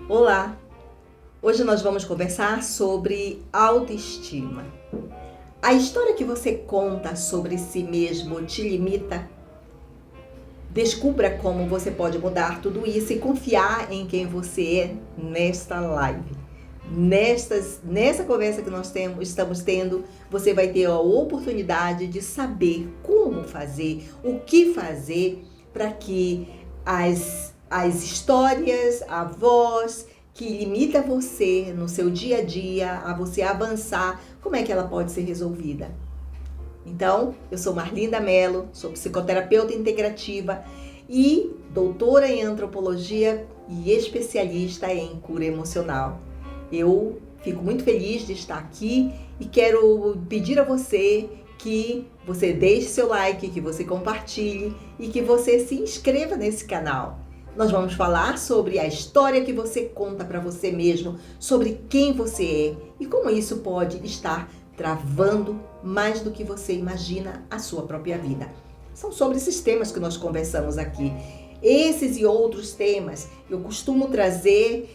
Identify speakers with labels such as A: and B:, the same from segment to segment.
A: Olá! Hoje nós vamos conversar sobre autoestima. A história que você conta sobre si mesmo te limita? Descubra como você pode mudar tudo isso e confiar em quem você é nesta live. Nessa conversa que estamos tendo, você vai ter a oportunidade de saber como fazer, o que fazer para que as histórias, a voz que limita você no seu dia a dia, a você avançar, como é que ela pode ser resolvida? Então, eu sou Marlinda Mello, sou psicoterapeuta integrativa e doutora em antropologia e especialista em cura emocional. Eu fico muito feliz de estar aqui e quero pedir a você que você deixe seu like, que você compartilhe e que você se inscreva nesse canal. Nós vamos falar sobre a história que você conta para você mesmo, sobre quem você é e como isso pode estar travando mais do que você imagina a sua própria vida. São sobre esses temas que nós conversamos aqui. Esses e outros temas, eu costumo trazer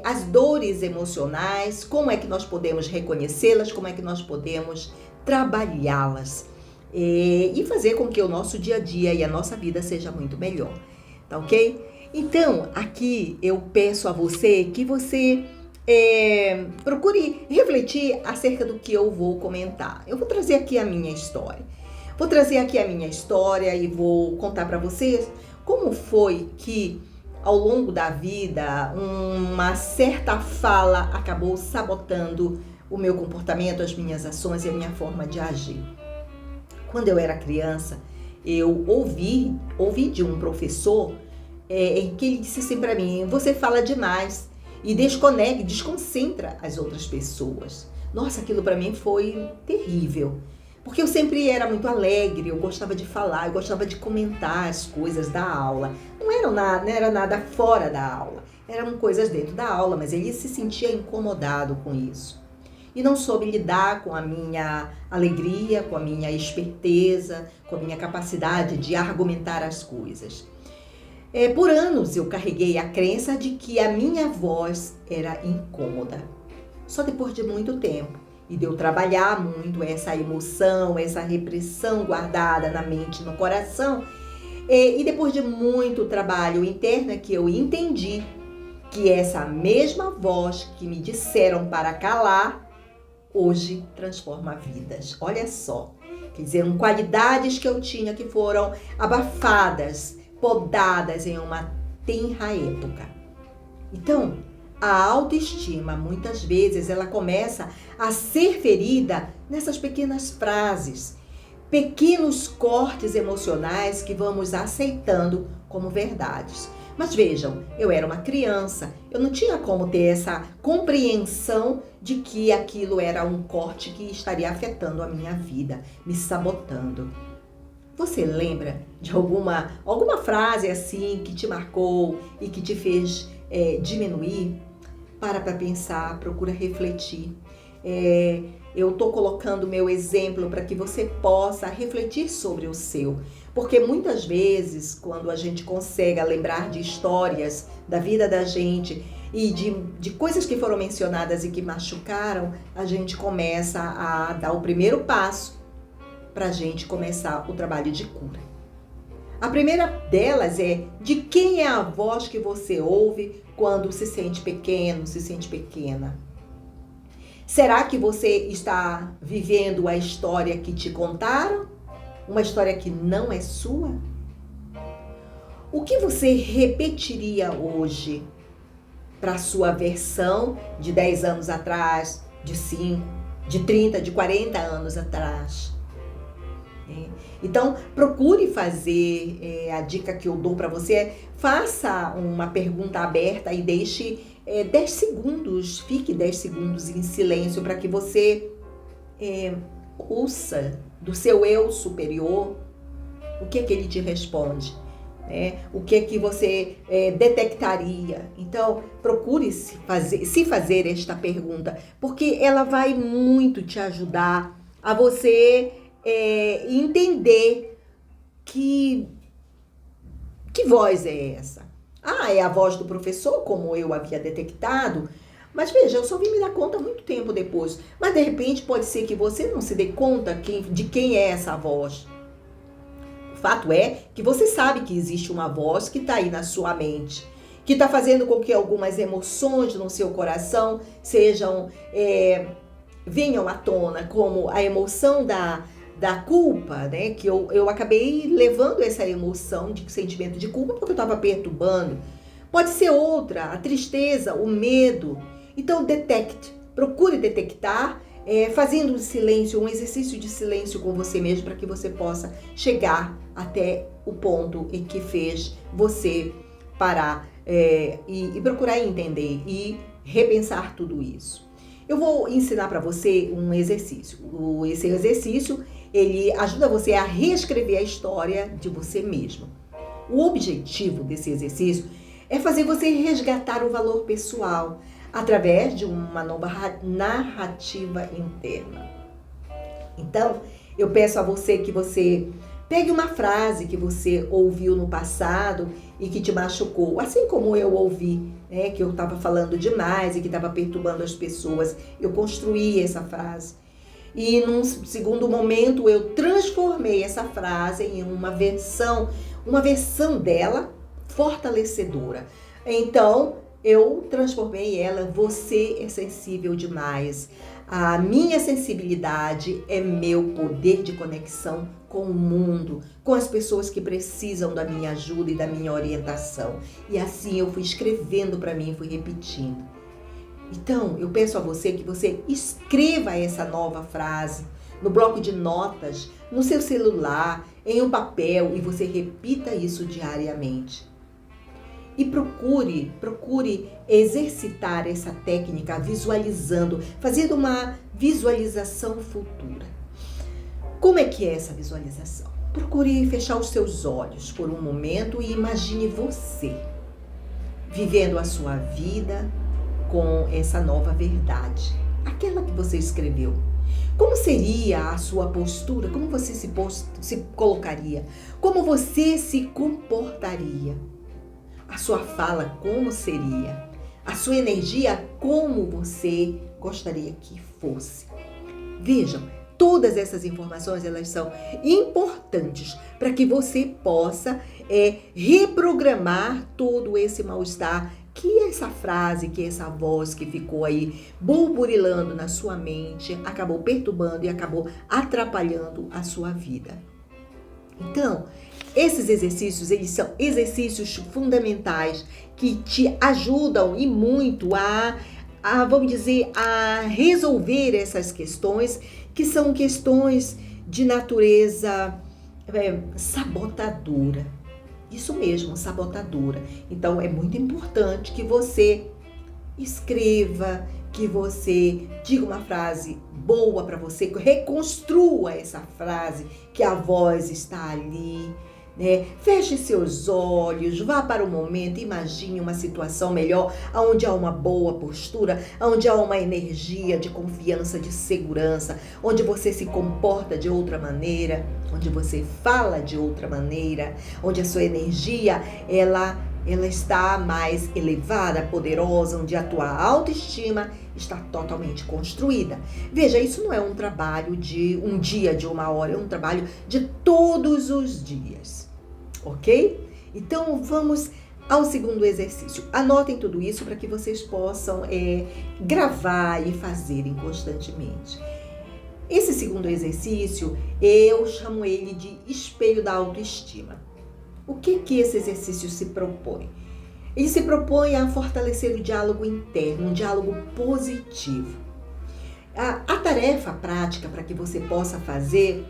A: as dores emocionais, como é que nós podemos reconhecê-las, como é que nós podemos trabalhá-las e fazer com que o nosso dia a dia e a nossa vida seja muito melhor, tá ok? Então, aqui eu peço a você que você procure refletir acerca do que eu vou comentar. Eu vou trazer aqui a minha história. Vou trazer aqui a minha história e vou contar para vocês como foi que, ao longo da vida, uma certa fala acabou sabotando o meu comportamento, as minhas ações e a minha forma de agir. Quando eu era criança, eu ouvi de um professor em que ele disse assim para mim: você fala demais e desconcentra as outras pessoas. Nossa, aquilo para mim foi terrível, porque eu sempre era muito alegre, eu gostava de falar, eu gostava de comentar as coisas da aula. Não era nada fora da aula, eram coisas dentro da aula, mas ele se sentia incomodado com isso. E não soube lidar com a minha alegria, com a minha esperteza, com a minha capacidade de argumentar as coisas. Por anos eu carreguei a crença de que a minha voz era incômoda. Só depois de muito tempo e de eu trabalhar muito essa emoção, essa repressão guardada na mente e no coração, e depois de muito trabalho interno é que eu entendi que essa mesma voz que me disseram para calar, hoje transforma vidas. Olha só, quer dizer, qualidades que eu tinha que foram abafadas, podadas em uma tenra época. Então, a autoestima, muitas vezes, ela começa a ser ferida nessas pequenas frases, pequenos cortes emocionais que vamos aceitando como verdades. Mas vejam, eu era uma criança, eu não tinha como ter essa compreensão de que aquilo era um corte que estaria afetando a minha vida, me sabotando. Você lembra de alguma frase assim que te marcou e que te fez diminuir? Para pensar, procura refletir. Eu estou colocando meu exemplo para que você possa refletir sobre o seu. Porque muitas vezes, quando a gente consegue lembrar de histórias da vida da gente e de coisas que foram mencionadas e que machucaram, a gente começa a dar o primeiro passo para a gente começar o trabalho de cura. A primeira delas é: de quem é a voz que você ouve quando se sente pequeno, se sente pequena? Será que você está vivendo a história que te contaram? Uma história que não é sua? O que você repetiria hoje para a sua versão de 10 anos atrás, de 5, de 30, de 40 anos atrás? Então, procure fazer, a dica que eu dou para você é: faça uma pergunta aberta e deixe 10 segundos, fique 10 segundos em silêncio para que você ouça do seu eu superior o que é que ele te responde, o que é que você detectaria. Então, procure se fazer esta pergunta, porque ela vai muito te ajudar a você entender que voz é essa, Ah, é a voz do professor, como eu havia detectado. Mas veja, eu só vim me dar conta muito tempo depois. Mas de repente pode ser que você não se dê conta de quem é essa voz. O fato é que você sabe que existe uma voz que está aí na sua mente, que está fazendo com que algumas emoções no seu coração venham à tona, como a emoção da culpa, né? Que eu acabei levando essa emoção de sentimento de culpa porque eu estava perturbando. Pode ser outra, a tristeza, o medo. Então, procure detectar, fazendo um silêncio, um exercício de silêncio com você mesmo, para que você possa chegar até o ponto em que fez você parar e procurar entender e repensar tudo isso. Eu vou ensinar para você um exercício. Esse exercício, ele ajuda você a reescrever a história de você mesmo. O objetivo desse exercício é fazer você resgatar o valor pessoal através de uma nova narrativa interna. Então, eu peço a você que você pegue uma frase que você ouviu no passado e que te machucou, assim como eu ouvi, né, que eu estava falando demais e que estava perturbando as pessoas. Eu construí essa frase. E num segundo momento eu transformei essa frase em uma versão dela fortalecedora. Então, eu transformei ela, você é sensível demais. A minha sensibilidade é meu poder de conexão com o mundo, com as pessoas que precisam da minha ajuda e da minha orientação. E assim eu fui escrevendo para mim, fui repetindo. Então, eu peço a você que você escreva essa nova frase no bloco de notas, no seu celular, em um papel, e você repita isso diariamente. E procure exercitar essa técnica visualizando, fazendo uma visualização futura. Como é que é essa visualização? Procure fechar os seus olhos por um momento e imagine você vivendo a sua vida com essa nova verdade, aquela que você escreveu. Como seria a sua postura? Como você se colocaria? Como você se comportaria? A sua fala, como seria? A sua energia, como você gostaria que fosse? Vejam, todas essas informações, elas são importantes para que você possa reprogramar todo esse mal-estar, que essa frase, que essa voz que ficou aí burburilando na sua mente, acabou perturbando e acabou atrapalhando a sua vida. Então, esses exercícios, eles são exercícios fundamentais que te ajudam e muito vamos dizer, a resolver essas questões, que são questões de natureza sabotadora. Isso mesmo, sabotadora. Então, é muito importante que você escreva, que você diga uma frase boa para você, reconstrua essa frase, que a voz está ali, né? Feche seus olhos, vá para o momento, imagine uma situação melhor, onde há uma boa postura, onde há uma energia de confiança, de segurança, onde você se comporta de outra maneira, onde você fala de outra maneira, onde a sua energia, ela está mais elevada, poderosa, onde a tua autoestima está totalmente construída. Veja, isso não é um trabalho de um dia, de uma hora, é um trabalho de todos os dias, ok? Então, vamos ao segundo exercício. Anotem tudo isso para que vocês possam gravar e fazerem constantemente. Esse segundo exercício, eu chamo ele de espelho da autoestima. O que esse exercício se propõe? Ele se propõe a fortalecer o diálogo interno, um diálogo positivo. A tarefa prática para que você possa fazer,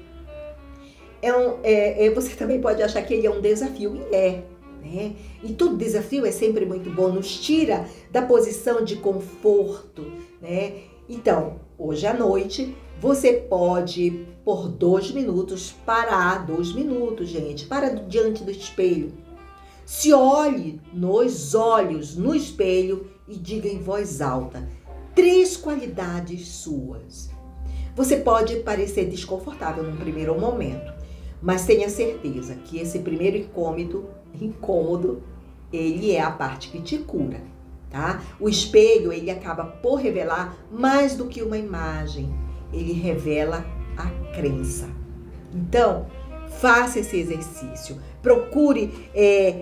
A: você também pode achar que ele é um desafio, e né? E todo desafio é sempre muito bom, nos tira da posição de conforto, né? Então, hoje à noite, você pode, por 2 minutos, parar 2 minutos, gente. Para diante do espelho. Se olhe nos olhos, no espelho, e diga em voz alta 3 qualidades suas. Você pode parecer desconfortável num primeiro momento, mas tenha certeza que esse primeiro incômodo ele é a parte que te cura, tá? O espelho, ele acaba por revelar mais do que uma imagem. Ele revela a crença. Então, faça esse exercício. Procure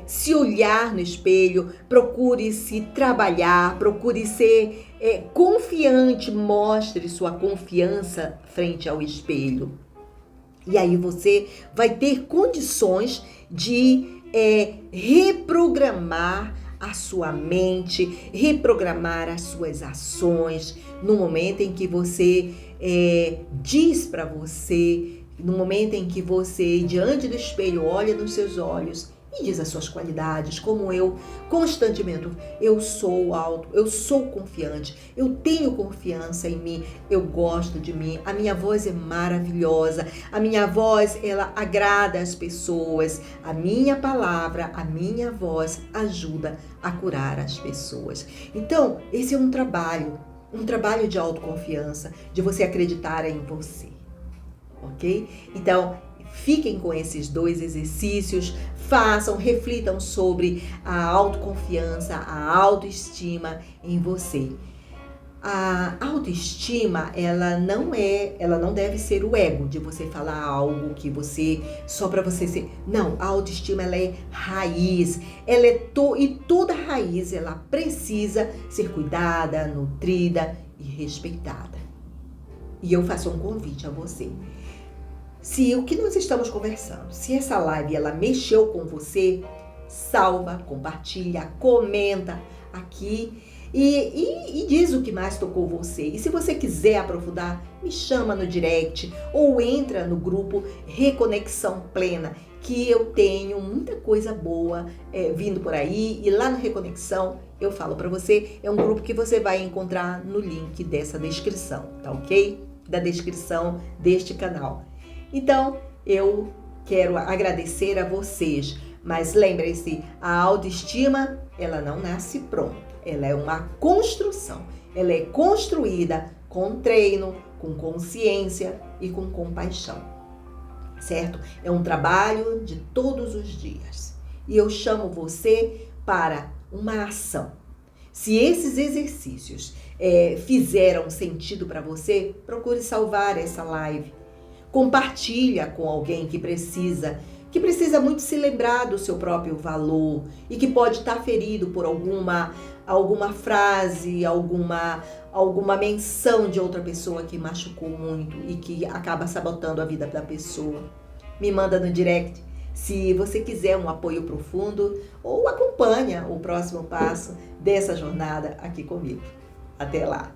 A: se olhar no espelho, procure se trabalhar, procure ser confiante, mostre sua confiança frente ao espelho. E aí você vai ter condições de reprogramar a sua mente, reprogramar as suas ações no momento em que você diz para você, no momento em que você, diante do espelho, olha nos seus olhos e diz as suas qualidades, como eu constantemente, eu sou alto, eu sou confiante, eu tenho confiança em mim, eu gosto de mim, a minha voz é maravilhosa, a minha voz, ela agrada as pessoas, a minha palavra, a minha voz ajuda a curar as pessoas. Então, esse é um trabalho de autoconfiança, de você acreditar em você, ok? Então, fiquem com esses 2 exercícios, façam, reflitam sobre a autoconfiança, a autoestima em você. A autoestima, ela não deve ser o ego de você falar algo que você, só para você ser. Não, a autoestima, ela é raiz, ela e toda raiz, ela precisa ser cuidada, nutrida e respeitada. E eu faço um convite a você. Se o que nós estamos conversando, se essa live ela mexeu com você, salva, compartilha, comenta aqui e diz o que mais tocou você. E se você quiser aprofundar, me chama no direct ou entra no grupo Reconexão Plena, que eu tenho muita coisa boa vindo por aí. E lá no Reconexão eu falo para você, é um grupo que você vai encontrar no link dessa descrição, tá ok? Da descrição deste canal. Então, eu quero agradecer a vocês, mas lembrem-se, a autoestima, ela não nasce pronta, ela é uma construção, ela é construída com treino, com consciência e com compaixão, certo? É um trabalho de todos os dias e eu chamo você para uma ação. Se esses exercícios fizeram sentido para você, procure salvar essa live. Compartilha com alguém que precisa muito se lembrar do seu próprio valor e que pode estar ferido por alguma frase, alguma menção de outra pessoa que machucou muito e que acaba sabotando a vida da pessoa. Me manda no direct se você quiser um apoio profundo ou acompanha o próximo passo dessa jornada aqui comigo. Até lá!